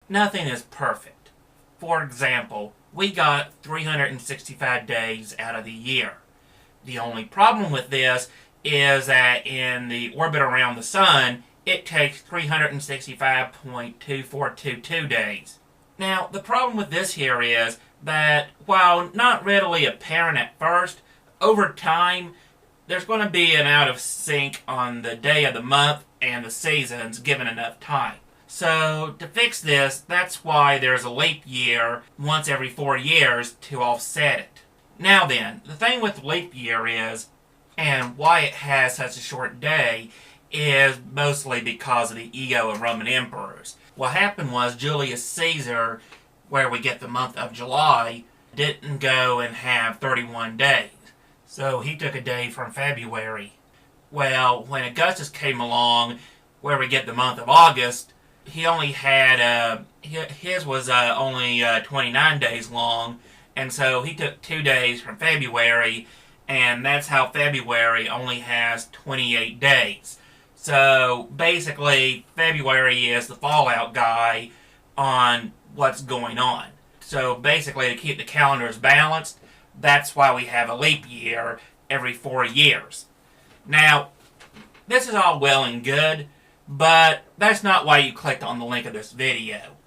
Nothing is perfect. For example, we got 365 days out of the year. The only problem with this is that in the orbit around the sun, it takes 365.2422 days. Now, the problem with this here is that while not readily apparent at first, over time, there's going to be an out of sync on the day of the month and the seasons given enough time. So, to fix this, that's why there's a leap year once every 4 years to offset it. Now then, the thing with leap year is, and why it has such a short day, is mostly because of the ego of Roman emperors. What happened was Julius Caesar, where we get the month of July, didn't go and have 31 days. So he took a day from February. Well, when Augustus came along, where we get the month of August, he only had, his was only 29 days long, and so he took 2 days from February, and that's how February only has 28 days. So basically, February is the fallout guy on what's going on. So basically, to keep the calendars balanced, that's why we have a leap year every 4 years. Now, this is all well and good, but that's not why you clicked on the link of this video.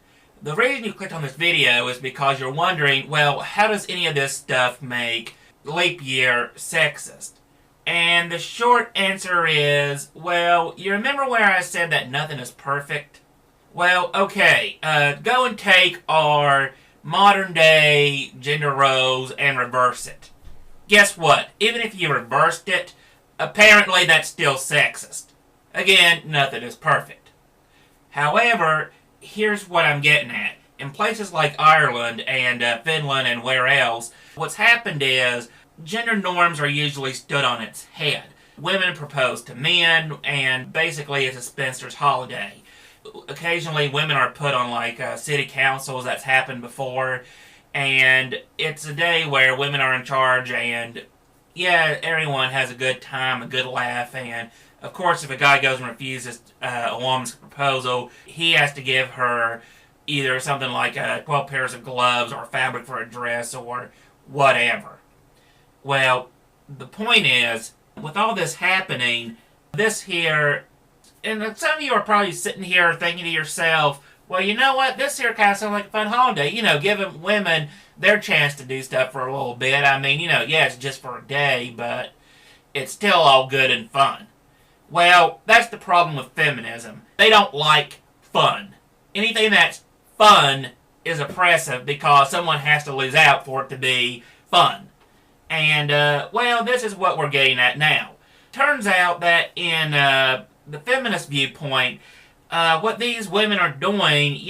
The reason you clicked on this video is because you're wondering, well, how does any of this stuff make leap year sexist? And the short answer is, well, you remember where I said that nothing is perfect? Well, okay, go and take our modern day gender roles and reverse it. Guess what? Even if you reversed it, apparently that's still sexist. Again, nothing is perfect. However, here's what I'm getting at. In places like Ireland and Finland and where else, what's happened is gender norms are usually stood on its head. Women propose to men, and basically it's a spinster's holiday. Occasionally women are put on city councils. That's happened before, and it's a day where women are in charge, and yeah, everyone has a good time, a good laugh, and of course if a guy goes and refuses a woman's proposal, he has to give her either something like 12 pairs of gloves or fabric for a dress or whatever. Well, the point is, with all this happening, this here, and some of you are probably sitting here thinking to yourself, well, you know what, this here kind of sounds like a fun holiday, giving women their chance to do stuff for a little bit. I mean, yeah, it's just for a day, but it's still all good and fun. Well, that's the problem with feminism. They don't like fun. Anything that's fun is oppressive because someone has to lose out for it to be fun. And, well, this is what we're getting at now. Turns out that in the feminist viewpoint, what these women are doing,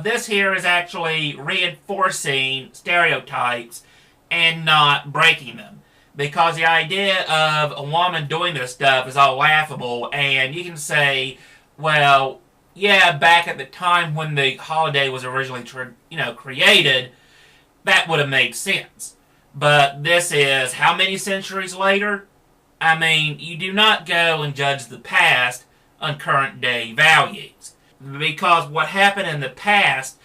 this here is actually reinforcing stereotypes and not breaking them. Because the idea of a woman doing this stuff is all laughable, and you can say, well, yeah, back at the time when the holiday was originally created, that would have made sense. But this is how many centuries later? I mean, you do not go and judge the past on current day values. Because what happened in the past,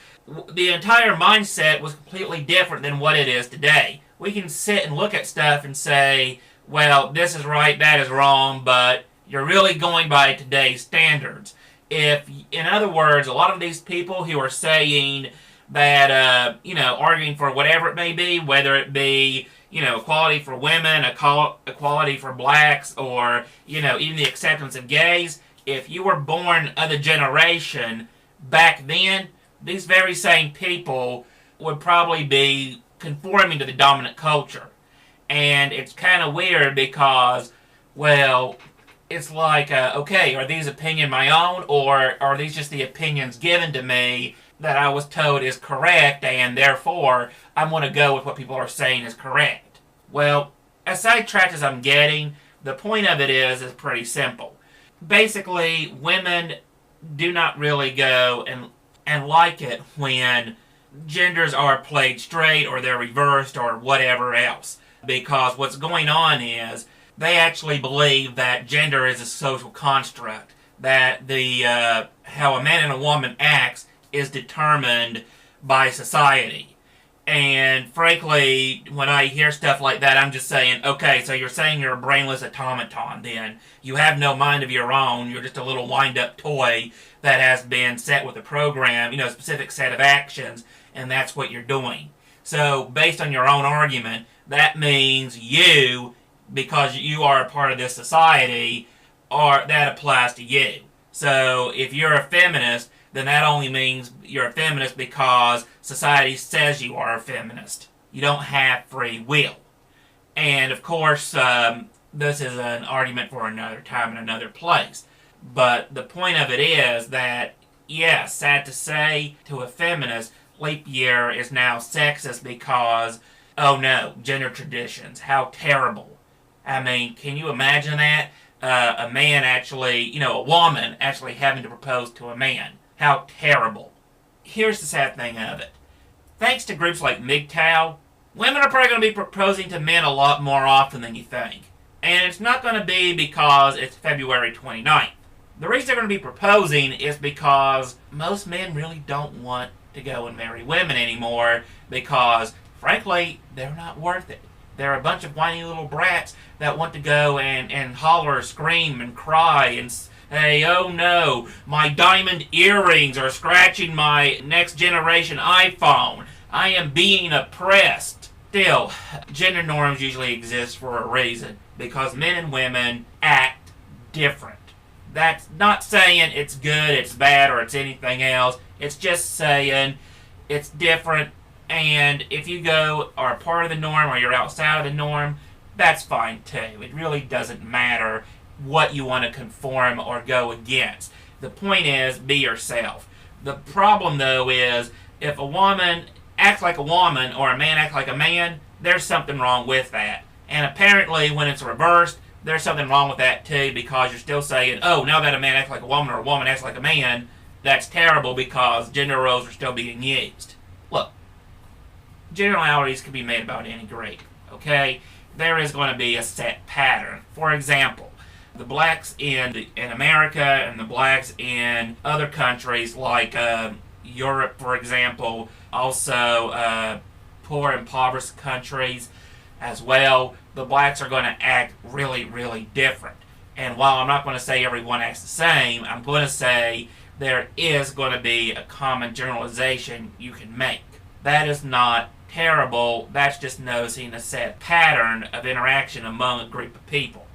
the entire mindset was completely different than what it is today. We can sit and look at stuff and say, well, this is right, that is wrong, but you're really going by today's standards. If, in other words, a lot of these people who are saying that, arguing for whatever it may be, whether it be, equality for women, equality for blacks, or, even the acceptance of gays, if you were born of the generation back then, these very same people would probably be conforming to the dominant culture. And it's kind of weird because, well, it's like, okay, are these opinions my own, or are these just the opinions given to me that I was told is correct, and therefore I'm going to go with what people are saying is correct? Well, as sidetracked as I'm getting, the point of it is pretty simple. Basically, women do not really go and like it when genders are played straight or they're reversed or whatever else. Because what's going on is they actually believe that gender is a social construct, that the how a man and a woman acts is determined by society. And frankly, when I hear stuff like that, I'm just saying, okay, so you're saying you're a brainless automaton then. You have no mind of your own. You're just a little wind-up toy that has been set with a program, a specific set of actions, and that's what you're doing. So based on your own argument, that means you, because you are a part of this society, that applies to you. So if you're a feminist, then that only means you're a feminist because society says you are a feminist. You don't have free will. And of course, this is an argument for another time and another place. But the point of it is that, yes, sad to say, to a feminist, leap year is now sexist because, oh no, gender traditions, how terrible. I mean, can you imagine that? A man actually, a woman actually having to propose to a man. How terrible. Here's the sad thing of it. Thanks to groups like MGTOW, women are probably going to be proposing to men a lot more often than you think. And it's not going to be because it's February 29th. The reason they're going to be proposing is because most men really don't want to go and marry women anymore because, frankly, they're not worth it. They're a bunch of whiny little brats that want to go and holler, scream, and cry and say, oh no, my diamond earrings are scratching my next generation iPhone. I am being oppressed. Still, gender norms usually exist for a reason because men and women act different. That's not saying it's good, it's bad, or it's anything else. It's just saying it's different. And if you are part of the norm or you're outside of the norm, that's fine too. It really doesn't matter what you want to conform or go against. The point is, be yourself. The problem though is, if a woman acts like a woman or a man acts like a man, there's something wrong with that. And apparently when it's reversed, there's something wrong with that too, because you're still saying, oh, now that a man acts like a woman or a woman acts like a man, that's terrible because gender roles are still being used. Look, generalities can be made about any group, okay? There is going to be a set pattern. For example, the blacks in America and the blacks in other countries like Europe, for example, also poor, impoverished countries as well, the blacks are going to act really, really different. And while I'm not going to say everyone acts the same, I'm going to say there is going to be a common generalization you can make. That is not terrible, that's just noticing a set pattern of interaction among a group of people.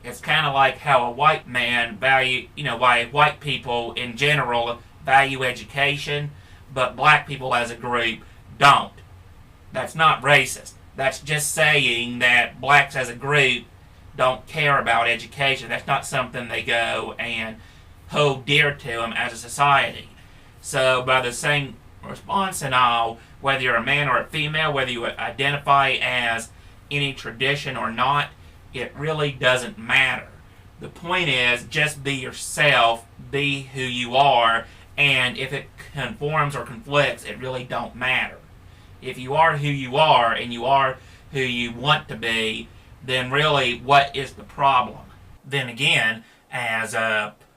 It's kind of like how a white man why white people in general value education, but black people as a group don't. That's not racist. That's just saying that blacks as a group don't care about education. That's not something they go and hold dear to them as a society. So by the same response and all, whether you're a man or a female, whether you identify as any tradition or not, it really doesn't matter. The point is, just be yourself, be who you are, and if it conforms or conflicts, it really don't matter. If you are who you are, and you are who you want to be, then really, what is the problem? Then again, as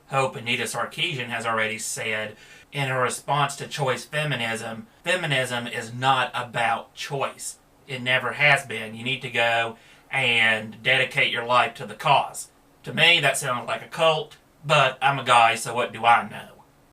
Hope Anita Sarkeesian has already said, in her response to choice feminism, feminism is not about choice. It never has been. You need to go and dedicate your life to the cause. To me, that sounds like a cult, but I'm a guy, so what do I know?